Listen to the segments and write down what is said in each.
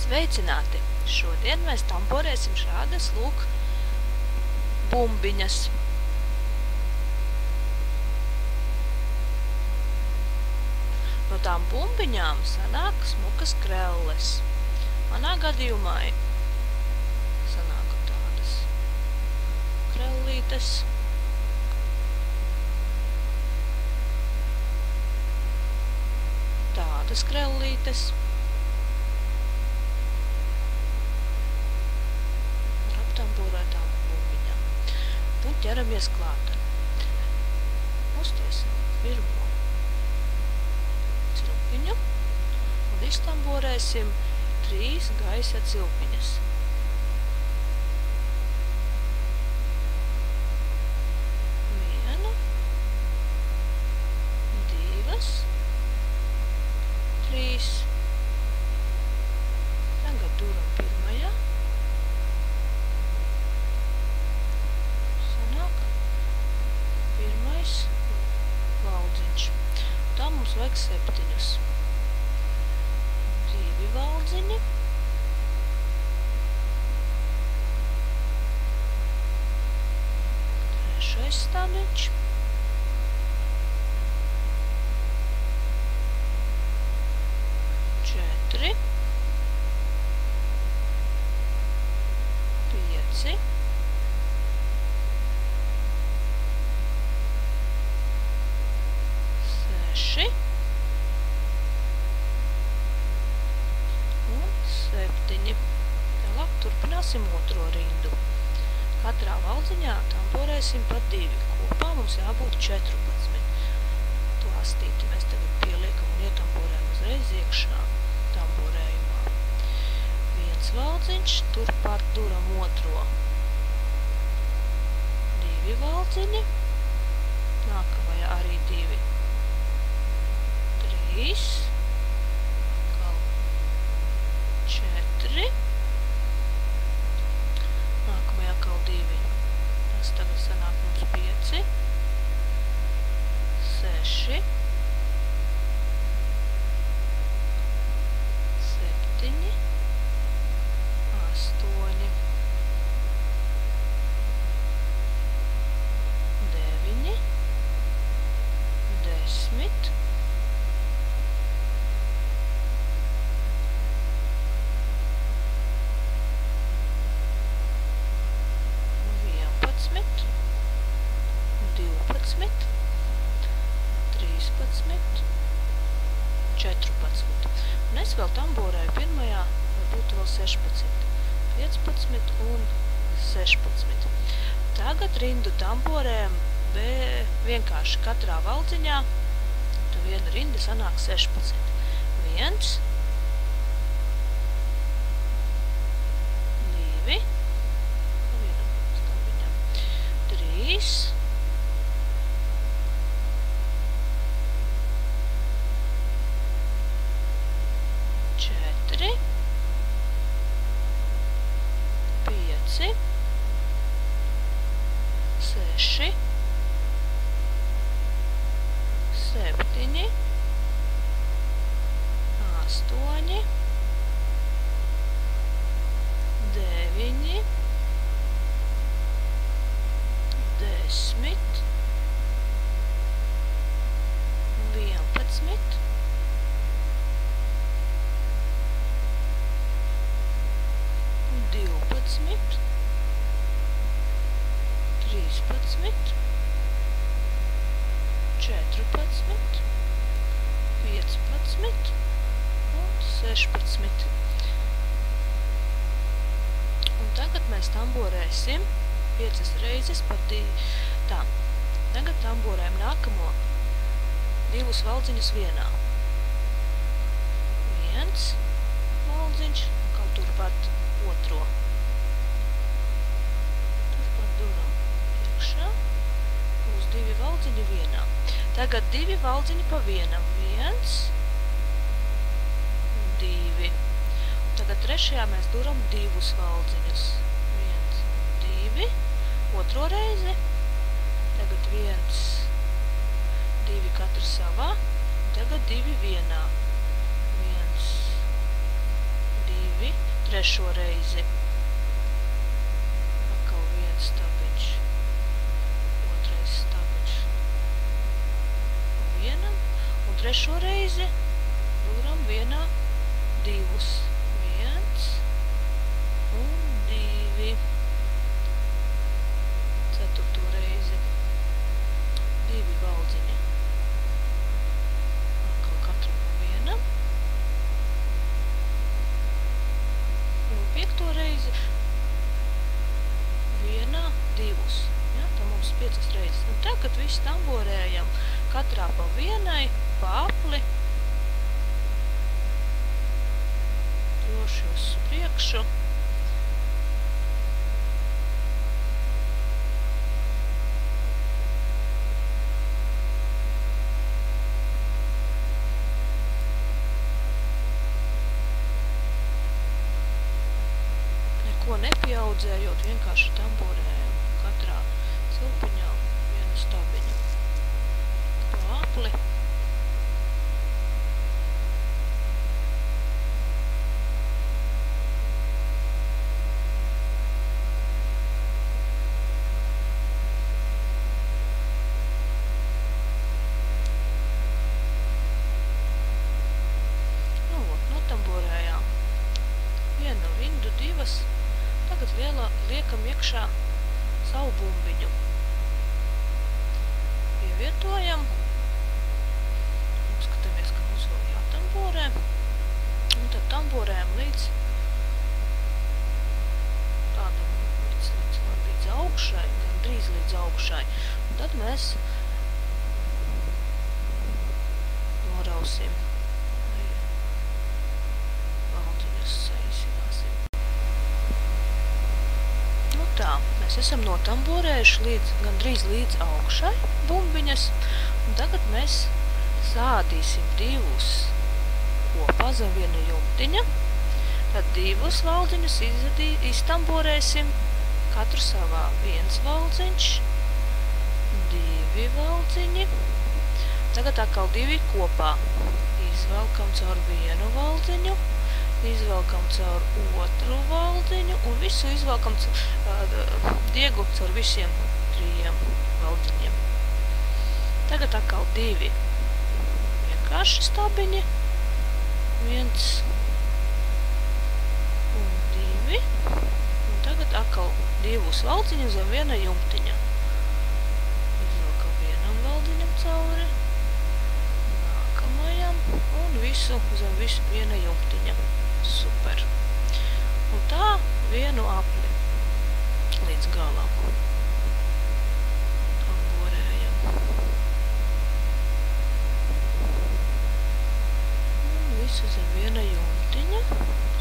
Sveicināti! Šodien mēs tamborēsim šādas, lūk, bumbiņas. No tām bumbiņām sanāk smukas krelles. Manā gadījumā sanāk tādas krellītes. Tādas krellītes. Ar aptamborētām bumbiņām. Un ķeramies klāt. Uztiesim pirmo cilpiņu un iztamborēsim 3 gaisa cilpiņas. Vienu, 2, 3. Tagad duram pirmajā. Sanāk pirmais valdziņš. Tā mums vajag 7. 2 valdziņi. Trešais stadiņš. 4, 5, 6 un 7. Tālāk turpināsim otro rindu. Katrā valdziņā tamborēsim pa 2. Kopā mums jābūt 14. Plastīti mēs tagad pieliekam un ietamborējam uzreiz iekšā tamborējumā. 1 valdziņš, turpat duram otro. 2 valdziņi, nākamajā arī 2. 3, 4, nākamajā atkal 2. Tas tagad sanāk mums 5, 6, 7, 8, 9, 10, 12, 13, 14. Un es vēl tamborēju pirmajā, vai būtu vēl 16, 15 un 16. Tagad rindu tamborējam vienkārši katrā valdziņā, tad viena rinda sanāk 16. 1, 2, 3, 4, 5, 6, 7, 8, 9, 10, 11, 12, 13, 14, 15 un 16. Un tagad mēs tamborēsim 5 reizes pa 2. Tā. Tagad tamborējam nākamo 2 valdziņus vienā. 1 valdziņš, kaut turpat otro. Turpat duram iekšā. Būs 2 valdziņi vienā. Tagad 2 valdziņi pa vienam. 1, 2. Tagad trešajā mēs duram 2 valdziņus. 1, 2. Otro reizi. Tagad 1, 2 katrs savā. Tagad 2 vienā. 1, 2. trešo reizi. Atkal viens stabiņš, otrais stabiņš vienam, un trešo reizi duram vienā divus. Viens un divi. Ceturto reizi. Divi valdziņi. Atkal katram pa vienam. Un piekto reizi vienā divus. Ja, tā mums 5 reizes. Un tagad visi tamborējam katrā pa vienai, pa apli. Droši uz priekšu. Neko nepieaudzējot, vienkārši tamborējam katrā cilpiņā vienu stabiņu. Pa apli. Notamborējām vienu rindu, divas. Tagad liekam iekšā savu bumbiņu. Pievietojam. Skatāmies, ka mums vēl jātamborē. Un tad tamborējam līdz tādam, līdz augšai, gandrīz līdz augšai. Un tad mēs norausim. Tā, mēs esam notamborējuši gandrīz līdz augšai bumbiņas, un tagad mēs sādīsim divus kopā zem viena jumtiņa, tad divus valdziņus iztamborēsim katru savā. Viens valdziņš, divi valdziņi, tagad atkal divi kopā. Izvelkam caur vienu valdziņu, izvelkam caur otru valdziņu un visu izvelkam diegu caur visiem 3 valdziņiem. Tagad atkal divi vienkārši stabiņi. 1 un 2. Un tagad atkal divus valdziņus zem viena jumtiņa. Izvelkam vienam valdziņam cauri, nākamajam un visu zem viena jumtiņa. Super. Un tā vienu apli līdz galam. Tamborējam. Un visu zem viena jumtiņa.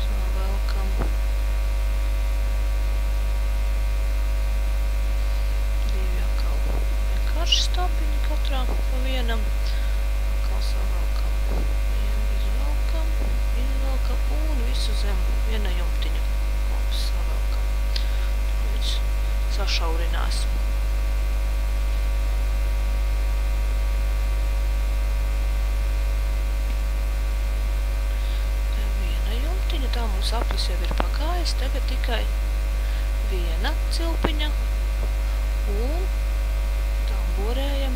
Savelkam. Divi atkal vienkārši stabiņi katrā pa vienam. Atkal savelkam. Izvelkam un visu zem viena jumtiņa savelkam. Viņš sašaurinās. Viena jumtiņa, tā mums aplis jau ir pagājis, tagad tikai viena cilpiņa un tamborējam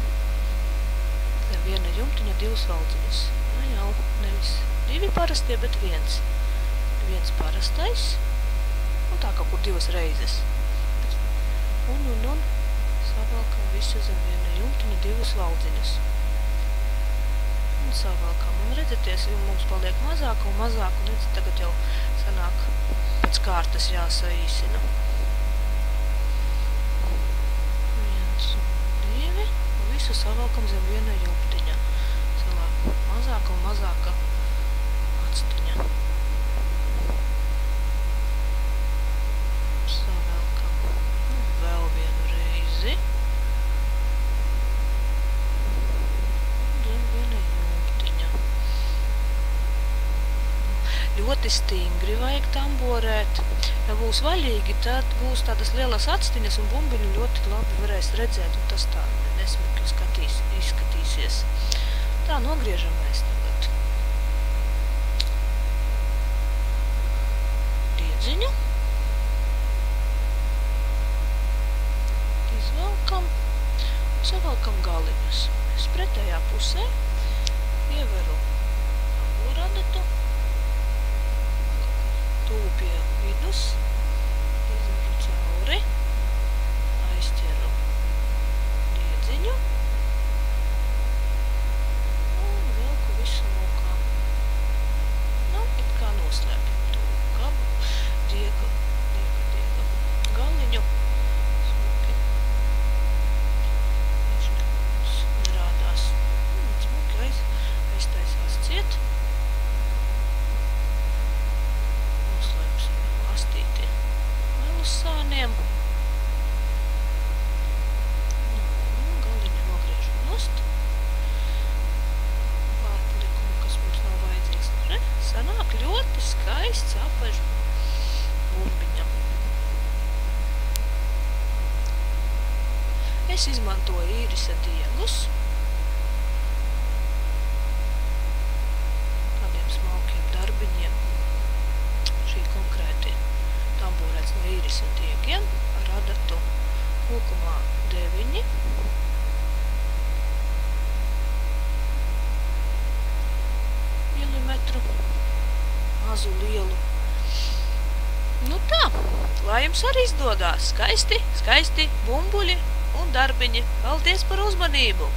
zem viena jumtiņa divas valdziņas. Jau nevis 2 parastie, bet viens parastais, un tā kaut kur 2 reizes. Un savelkam visu zem viena jumtiņa 2 valdziņas. Un savelkam, un redzeties, mums paliek mazāk un mazāk, un redzat, tagad jau sanāk pēc kārtas jāsaīsina. 1 un 2, un visu savelkam zem viena jumtiņa. Mazāka un mazāka atstiņa. Savelkam vēl vienu reizi. Un viena jumtiņa. Ļoti stingri vajag tamborēt. Ja būs vaļīgi, tad būs tādas lielas atstiņas un bumbiņu ļoti labi varēs redzēt, un tas tā nesmukļi izskatīsies. Tā, nogriežam mēs tagad savalkam galiņus. Es pretējā pusē ieveru radatu, tuvu pie vidus, izveru cauri, aizķeru riedziņu un velku visu lokā. It kā noslēpju to gabu, riega galiņu. Smuki. Viņš nerādās. Smuki aiztaisās ciet. Noslēpsim vēl astīti vēl uz sāniem. Galiņu nogriežam nost. Pārlikumu, kas mums nav vajadzīgs. Sanāk ļoti skaists apažu bumbiņam. Es izmantoju īrisa diegus. Tādiem smalkiem darbiņiem. Šī konkrēti tamborēts no īrisa diegiem ar adatu 0,9 milimetru. Mazu lielu. Nu tā, lai jums arī izdodās skaisti bumbuļi un darbiņi. Paldies par uzmanību!